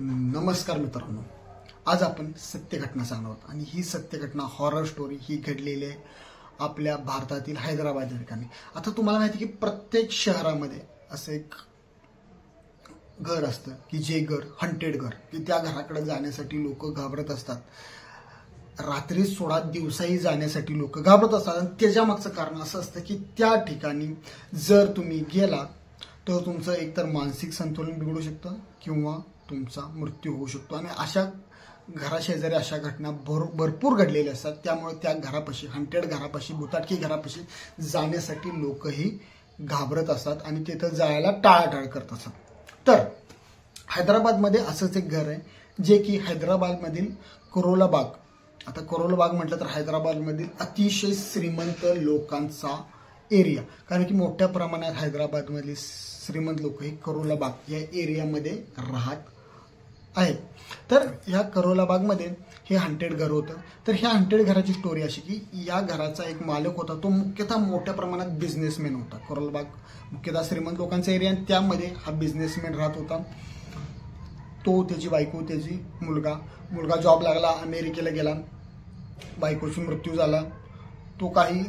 नमस्कार मित्रांनो, आज आपण सत्य घटना सांगणार आहोत आणि ही सत्य घटना हॉरर स्टोरी ही घडलेली आहे आपल्या भारतातील हैदराबाद या ठिकाणी। आता तुम्हाला माहिती की प्रत्येक शहरामध्ये असं एक घर असतं की जे घर हंटेड घर, की त्या घराकडे जाण्यासाठी लोक घाबरत असतात। रात्री सोडा दिवसाही जाण्यासाठी लोक घाबरत असतात आणि त्याच्या मागचं कारण असं असतं की त्या ठिकाणी जर तुम्ही गेला तर तुमचं एकतर मानसिक संतुलन बिघडू शकतं किंवा तुमचा मृत्यू होऊ शकतो। आणि अशा घराशेजारी अशा घटना भरपूर घडलेल्या असतात। त्यामुळे त्या घरापाशी, हंटेड घरापाशी, भुताटकी घरापाशी जाण्यासाठी लोकही घाबरत असतात आणि तिथं जायला टाळाटाळ करत असतात। तर हैदराबादमध्ये असंच एक घर आहे जे की हैदराबादमधील करोला बाग, आता करोला बाग म्हटलं तर हैदराबादमधील अतिशय श्रीमंत लोकांचा एरिया, कारण की मोठ्या प्रमाणात हैदराबादमधील श्रीमंत लोक हे करोला बाग या एरियामध्ये राहत आहेत। तर ह्या करोला बागमध्ये हे हंटेड घर होतं। तर ह्या हंटेड घराची स्टोरी अशी की या घराचा एक मालक होता, तो मुख्यतः मोठ्या प्रमाणात बिझनेसमॅन होता। करोला बाग मुख्यतः श्रीमंत लोकांचा एरिया आणि त्यामध्ये हा बिझनेसमॅन राहत होता। तो, त्याची बायको, त्याची मुलगा जॉब लागला, अमेरिकेला गेला, बायकोचा मृत्यू झाला। तो काही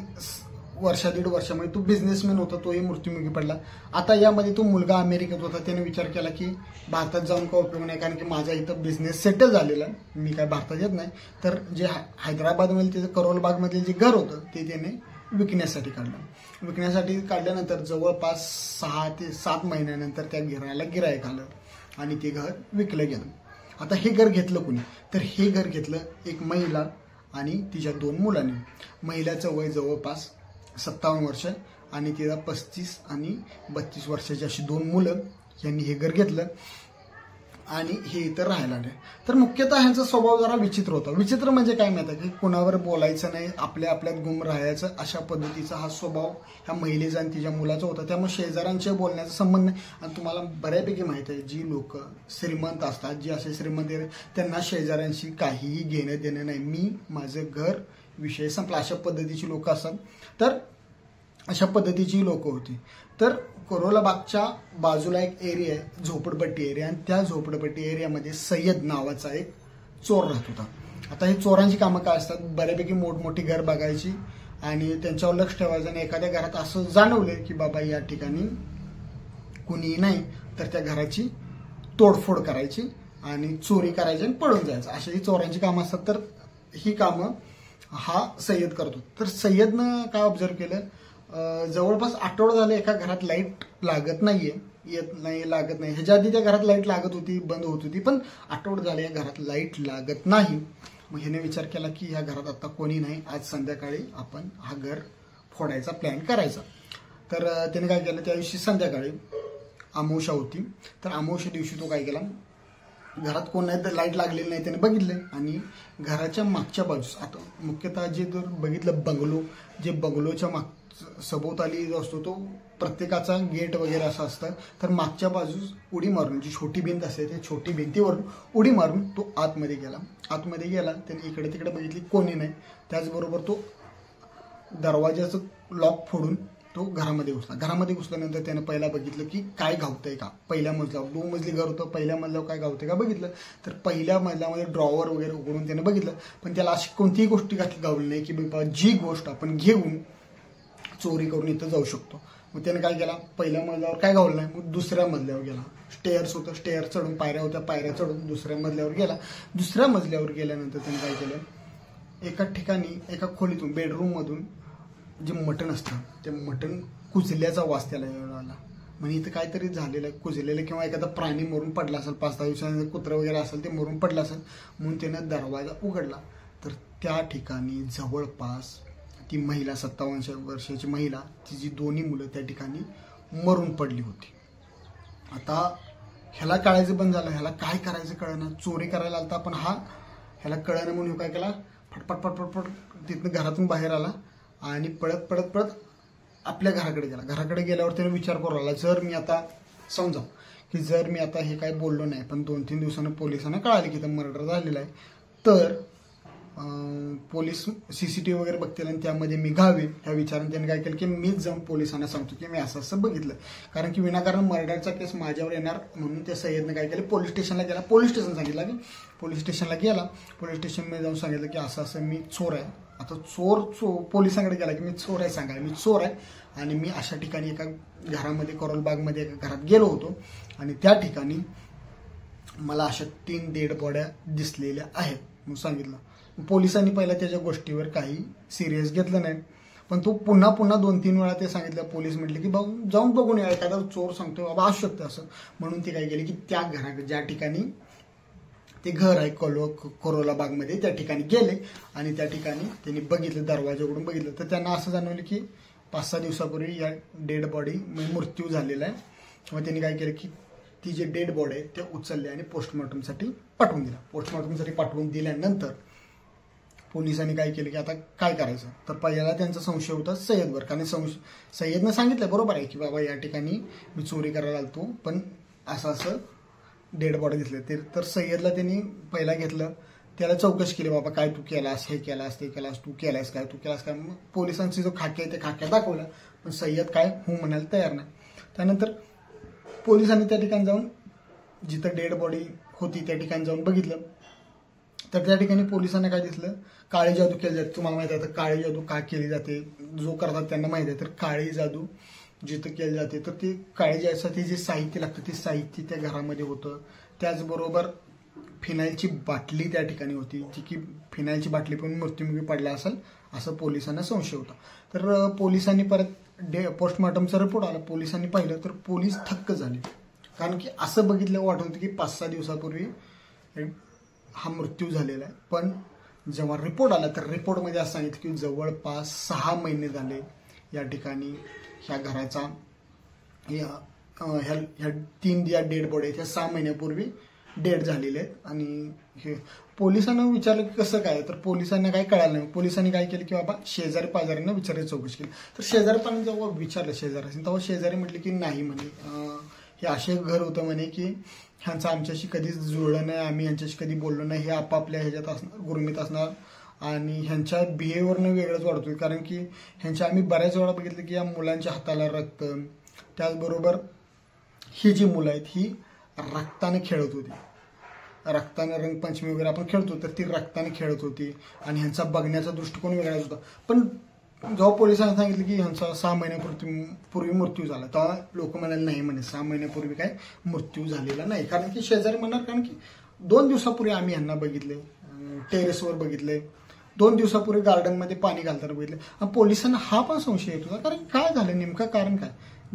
दीड वर्षामध्ये तो बिझनेसमॅन होता, तोही मृत्युमुखी पडला। आता यामध्ये तो मुलगा अमेरिकेत होता, त्याने विचार केला की भारतात जाऊन का उपयोग नाही, कारण की माझा इथं बिझनेस सेटल झालेला आहे, मी काय भारतात येत नाही। तर जे हैदराबादमध्ये त्याचं करोल बागमध्ये जे घर होतं ते त्याने विकण्यासाठी काढलं। विकण्यासाठी काढल्यानंतर जवळपास 6 ते 7 महिन्यानंतर त्या घराला गिराईक आलं आणि ते घर विकलं गेलं। आता हे घर घेतलं कुणी, तर हे घर घेतलं एक महिला आणि तिच्या 2 मुलांनी। महिलाचं वय जवळपास 57 वर्ष आणि तिला 35 आणि 32 वर्षाची अशी 2 मुलं यांनी हे घर घेतलं आणि हे इथं राहायला आले। तर मुख्यतः ह्यांचा स्वभाव जरा विचित्र होता। विचित्र म्हणजे काय माहिती की कोणावर बोलायचं नाही, आपल्यात गुम राहायचं, अशा पद्धतीचा हा स्वभाव ह्या महिलेचा आणि तिच्या मुलाचा होता। त्यामुळे शेजाऱ्यांच्या बोलण्याचा संबंध नाही। आणि तुम्हाला बऱ्यापैकी माहिती आहे, जी लोक श्रीमंत असतात, जी असे श्रीमंत त्यांना शेजाऱ्यांशी काहीही घेणं देणं नाही, मी माझं घर विषय संपला, अशा पद्धतीची लोक असतात। तर अशा पद्धतीची लोक होती। तर करोला बागच्या बाजूला एक एरिया आहे, झोपडपट्टी एरिया, आणि त्या झोपडपट्टी एरियामध्ये सय्यद नावाचा एक चोर राहत होता। आता हे चोरांची कामं काय असतात, बऱ्यापैकी मोठमोठी घर बघायची आणि त्यांच्यावर लक्ष ठेवायचं आणि एखाद्या घरात असं जाणवले की बाबा या ठिकाणी कुणीही नाही, तर त्या घराची तोडफोड करायची आणि चोरी करायची आणि पळून जायचं, अशी चोरांची कामं असतात। तर ही कामं हा सय्यद करतो। तर सय्यदनं काय ऑब्झर्व केलं, जवळपास आठवडा झाले एका घरात लाईट लागत नाहीये, लागत नाही। ह्याच्या आधी त्या घरात लाईट लागत होती, बंद होत होती, पण आठवडा झाले या घरात लाईट लागत नाही। मग ह्याने विचार केला की ह्या घरात आता कोणी नाही, आज संध्याकाळी आपण हा घर फोडायचा प्लॅन करायचा। तर त्याने काय केलं, त्या दिवशी संध्याकाळी अमावस्या होती, तर अमावस्या दिवशी तो काय केला, घरात कोण नाही तर लाईट लागलेली नाही त्याने बघितले आणि घराच्या मागच्या बाजूस, आता मुख्यतः जे जर बघितलं बंगलो, जे बंगलोच्या सभोवताली जो असतो तो प्रत्येकाचा गेट वगैरे असं असतं, तर मागच्या बाजूस उडी मारून, जी छोटी भिंत असते त्या छोटी भिंतीवरून उडी मारून तो आतमध्ये गेला। त्याने इकडे तिकडे बघितली, कोणी नाही। त्याचबरोबर तो दरवाजाचं लॉक फोडून तो घरामध्ये घुसल्यानंतर त्यानं पहिला बघितलं की काय गावतंय का, पहिल्या मजल्यावर 2 मजली घर होतं, पहिल्या मजल्यावर काय गावतंय का बघितलं। तर पहिल्या मजल्यामध्ये ड्रॉवर वगैरे उघडून त्याने बघितलं, पण त्याला अशी कोणतीही गोष्टी गावली नाही की बाबा जी गोष्ट आपण घेऊन चोरी करून इथं जाऊ शकतो। मग त्याने काय केला, पहिल्या मजल्यावर काय गावलं नाही, मग दुसऱ्या मजल्यावर गेला। स्टेअर्स होतं, स्टेअर चढून, पायऱ्या होत्या, पायऱ्या चढून दुसऱ्या मजल्यावर गेला। दुसऱ्या मजल्यावर गेल्यानंतर त्याने काय केलं, एका ठिकाणी एका खोलीतून, बेडरूम मधून जे मटण असतं ते मटण कुजल्याचा वास त्याला आला। म्हणजे इथं काहीतरी झालेलं आहे, कुजलेलं, किंवा एखादा प्राणी मरून पडला असेल, 5-6 दिवसांनी कुत्रं वगैरे असेल ते मरून पडलं असेल, म्हणून त्यानं दरवाजा उघडला। तर त्या ठिकाणी जवळपास ती महिला, 57 वर्षाची महिला, तिची 2 मुलं त्या ठिकाणी मरून पडली होती। आता ह्याला कळायचं बंद झालं, ह्याला काय करायचं कळेना, चोरी करायला आलता पण ह्याला कळेना, म्हणून काय केला, फटफट तिथनं घरातून बाहेर आला आणि पळत आपल्या घराकडे गेला। घराकडे गेल्यावर त्याने विचार करू लागला, जर मी आता हे काय बोललो नाही, पण 2-3 दिवसांनी पोलिसांना कळाले की इथं मर्डर झालेला आहे, तर पोलीस CCTV वगैरे बघतील आणि त्यामध्ये मी घावे ह्या विचाराने त्यांनी काय केलं की मीच जाऊन पोलिसांना सांगतो की मी असं असं बघितलं, कारण की विनाकारण मर्डरचा केस माझ्यावर येणार म्हणून त्या सय्यदने काय केलं, पोलीस स्टेशनला गेला. पोलीस स्टेशन सांगितलं की पोलीस स्टेशनला गेला. पोलीस स्टेशनमध्ये जाऊन सांगितलं की असं असं मी चोर आहे. आता पोलिसांकडे गेला की मी चोर आहे, सांगा मी चोर आहे आणि मी अशा ठिकाणी एका घरामध्ये करोलबागमध्ये एका घरात गेलो होतो आणि त्या ठिकाणी मला अशा 3 डेड बॉड्या दिसलेल्या आहेत म्हणून सांगितलं. पोलिसांनी पहिला त्याच्या गोष्टीवर काही सिरियस घेतलं नाही, पण तो पुन्हा 2-3 वेळा ते सांगितलं. पोलीस म्हटले की भाऊ जाऊन बघून या, एखादा चोर सांगतो बाबा असू शकतं असं, म्हणून ते काय केले की त्या घरात ज्या ठिकाणी ते घर आहे करोला बागमध्ये त्या ठिकाणी गेले आणि त्या ठिकाणी त्यांनी बघितलं, दरवाजा उघडून बघितलं तर त्यांना असं जाणवलं की 5-6 दिवसापूर्वी या डेड बॉडी मृत्यू झालेला आहे. मग त्यांनी काय केलं की ती जे डेड बॉडी आहे ते उचलले आणि पोस्टमॉर्टमसाठी पाठवून दिला. पोस्टमॉर्टमसाठी पाठवून दिल्यानंतर पोलिसांनी काय केलं की आता काय करायचं, तर पहिला त्यांचा संशय होता सय्यदवर, कारण सय्यदनं सांगितलं बरोबर आहे की बाबा या ठिकाणी मी चोरी करायला आलतो पण असं डेड बॉडी दिसले. तर सय्यदला त्यांनी पहिला घेतलं, त्याला चौकशी केली, बाबा काय तू केलास, हे केलास, ते केलास, तू केलास काय, तू केलास काय. मग पोलिसांची जो खाके आहे ते खाक्या दाखवला, पण सय्यद काय म्हणायला तयार नाही. त्यानंतर पोलिसांनी त्या ठिकाणी जाऊन जिथं डेड बॉडी होती त्या ठिकाणी जाऊन बघितलं, तर त्या ठिकाणी पोलिसांना काय दिसलं, काळी जादू केली जाते. तुम्हाला माहिती आहे तर काळी जादू का केली जाते, जो करतात त्यांना माहिती आहे. तर काळी जादू जिथं केली जाते तर ती काळी जायसाठी जे साहित्य लागतं ते साहित्य त्या घरामध्ये होतं. त्याचबरोबर फिनाईलची बाटली त्या ठिकाणी होती, जी की फिनाईलची बाटली पण मृत्युमुखी पडला असेल असं पोलिसांना संशय होता. तर पोलिसांनी परत पोस्टमॉर्टमचा रिपोर्ट आला, पोलिसांनी पाहिलं तर पोलीस थक्क झाले, कारण की असं बघितलं वाटत होतं की 5-6 दिवसापूर्वी हा मृत्यू झालेला आहे. पण जेव्हा रिपोर्ट आला तर रिपोर्टमध्ये असं सांगितलं की जवळपास 6 महिने झाले या ठिकाणी ह्या घराचा ह्या 3 ज्या डेड बॉडी आहेत ह्या 6 महिन्यापूर्वी डेड झालेले आहेत. आणि हे पोलिसांना विचारलं की कसं काय, तर पोलिसांना काही कळालं नाही. पोलिसांनी काय केलं की बाबा शेजारी पाजाऱ्यांना विचारायची चौकशी केली. तर शेजारी पण जेव्हा विचारलं शेजाऱ्यांनी तेव्हा शेजारी म्हटले की नाही म्हणे, हे असे घर होतं म्हणे की ह्यांचं आमच्याशी कधीच जुळलं नाही, आम्ही ह्यांच्याशी कधी बोललो नाही, हे आपापल्या ह्याच्यात असणार, गुरमीत असणार आणि ह्यांच्या बिहेवियरनं वेगळंच वाढतोय. कारण की ह्यांच्या आम्ही बऱ्याच वेळा बघितलं की या मुलांच्या हाताला रक्त, त्याचबरोबर ही जी मुलं आहेत ही रक्ताने खेळत होती, रक्ताने रंगपंचमी वगैरे आपण खेळतो तर ती रक्ताने खेळत होती आणि ह्यांचा बघण्याचा दृष्टिकोन वेगळाच होता. पण जेव्हा पोलिसांनी सांगितलं की ह्यांचा 6 महिन्यापूर्वी मृत्यू झाला तेव्हा लोक म्हणाले नाही म्हणे 6 महिन्यापूर्वी काय मृत्यू झालेला नाही, कारण की शेजारी म्हणणार, कारण की 2 दिवसापूर्वी आम्ही ह्यांना बघितले, टेरेसवर बघितले, 2 दिवसापूर्वी गार्डनमध्ये पाणी घालताना बघितले. पोलिसांना हा पण संशय येत होता, कारण काय झालं नेमकं कारण काय.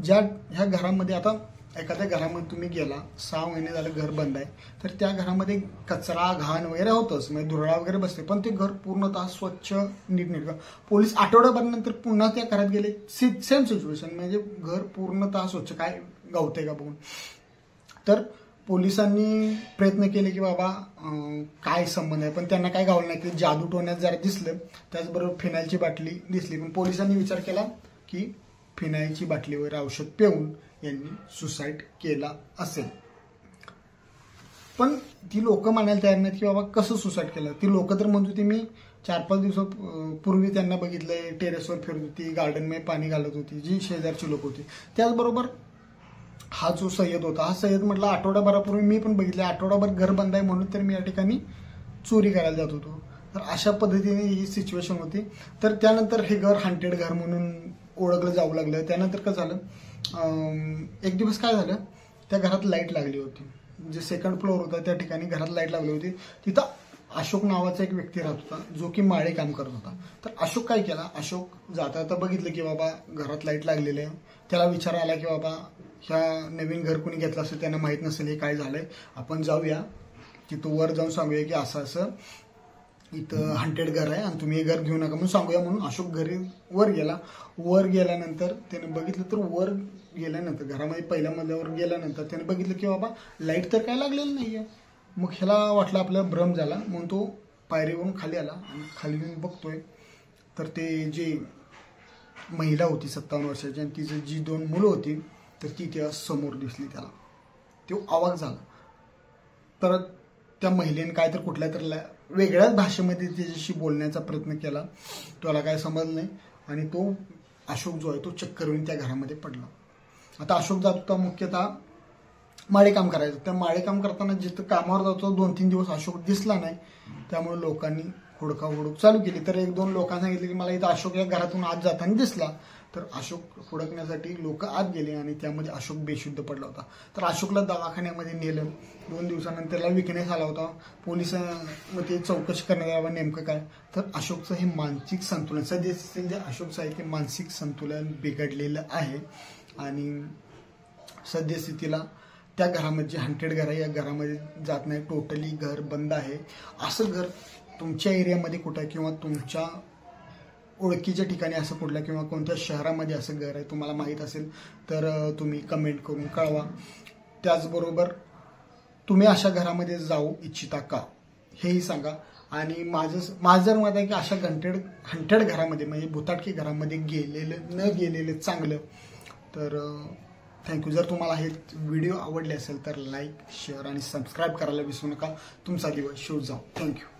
ह्या घरामध्ये आता एखाद्या घरामध्ये तुम्ही गेला 6 महिने झालं घर बंद आहे तर त्या घरामध्ये कचरा घाण वगैरे होतच, म्हणजे धुरळा वगैरे बसते, पण ते घर पूर्णतः स्वच्छ नीटनेटकं. पोलीस आठवड्याभरानंतर पुन्हा त्या घरात गेले, सेम सिच्युएशन, म्हणजे घर पूर्णतः स्वच्छ, काय गावते का बघून. तर पोलिसांनी प्रयत्न केले की बाबा काय संबंध आहे, पण त्यांना काय गावलं नाही. की जादू टोण्यात जरा दिसलं, त्याचबरोबर फिनाईलची बाटली दिसली, पण पोलिसांनी विचार केला की फिनाईलची बाटली वगैरे औषध पिऊन यांनी सुसाईड केला असेल. पण ती लोक म्हणायला तयार नाहीत की बाबा कसं सुसाईड केलं. ती लोक तर म्हणत होती मी 4-5 दिवसापूर्वी त्यांना बघितलंय, टेरेसवर फिरत होती, गार्डनमध्ये पाणी घालत होती, जी शेजारची लोक होती. त्याचबरोबर हा जो सय्यद होता, हा सय्यद म्हटला आठवड्याभरापूर्वी मी पण बघितलं, आठवड्याभर घर बंद आहे म्हणून तर मी या ठिकाणी चोरी करायला जात होतो. तर अशा पद्धतीने ही सिच्युएशन होती. तर त्यानंतर हे घर हॉन्टेड घर म्हणून ओळखलं जाऊ लागलं. त्यानंतर काय झालं, एक दिवस काय झालं, त्या घरात लाईट लागली होती, जे 2nd फ्लोअर होता त्या ठिकाणी घरात लाईट लागली होती. तिथं अशोक नावाचा एक व्यक्ती राहत होता जो की माळे काम करत होता. तर अशोक काय केला, अशोक जाता जाता बघितलं की बाबा घरात लाईट लागलेली आहे. त्याला विचार आला की बाबा ह्या नवीन घर कोणी घेतलं असेल त्यांना माहीत नसेल हे काय झालंय, आपण जाऊया तिथं वर जाऊन सांगूया की असं असं इथं हॉन्टेड घर आहे आणि तुम्ही हे घर घेऊ नका म्हणून सांगूया. म्हणून अशोक घरी वर गेला. वर गेल्यानंतर त्याने बघितलं, तर वर गेल्यानंतर घरामध्ये पहिल्या मजल्यावर गेल्यानंतर त्याने बघितलं की बाबा लाईट तर काय लागलेलं नाहीये. मग ह्याला वाटलं आपल्याला भ्रम झाला, म्हणून तो पायरीवरून खाली आला आणि खाली येऊन बघतोय तर ते जी महिला होती 57 वर्षाची आणि तिची जी 2 मुलं होती तर ती त्या समोर दिसली. त्याला तो अवाक झाला. तर त्या महिलेने काय तर कुठल्या तर वेगळ्याच भाषेमध्ये त्याच्याशी बोलण्याचा प्रयत्न केला. त्याला काय समजलं नाही आणि तो अशोक जो आहे तो चक्कर येऊन त्या घरामध्ये पडला. आता अशोक जात होता मुख्यतः माळेकाम करायचं. त्या माळेकाम करताना जिथं कामावर जातो 2-3 दिवस अशोक दिसला नाही. त्यामुळे लोकांनी हुडकाहुडक चालू केली. तर 1-2 लोकांना सांगितलं की मला इथं अशोक या घरातून आत जाताना दिसला. तर अशोक हुडकण्यासाठी लोक आत गेले आणि त्यामध्ये अशोक बेशुद्ध पडला होता. तर अशोकला दवाखान्यामध्ये नेलं. 2 दिवसानंतर त्याला विकनेस आला होता. पोलिसांमध्ये चौकशी करण्यात यावं नेमकं काय. तर अशोकचं हे मानसिक संतुलन सध्या जे अशोकचं आहे ते मानसिक संतुलन बिघडलेलं आहे आणि सद्यस्थितीला त्या घरामध्ये जे हॉन्टेड घर आहे या घरामध्ये जात नाही. टोटली घर बंद आहे. असं घर तुमच्या एरियामध्ये कुठं किंवा तुमच्या ओळखीच्या ठिकाणी असं कुठलं किंवा कोणत्या शहरामध्ये असं घर आहे तुम्हाला माहीत असेल तर तुम्ही कमेंट करून कळवा. त्याचबरोबर तुम्ही अशा घरामध्ये जाऊ इच्छिता का हेही सांगा. आणि माझं जर मत आहे की अशा हंटेड घरामध्ये म्हणजे भुताटकी घरामध्ये न गेलेलं चांगलं. तर थँक्यू. जर तुम्हाला हे व्हिडिओ आवडले असेल तर लाईक शेअर आणि सबस्क्राईब करायला विसरू नका. तुमचा दिवस शुभ जाऊ. थँक्यू.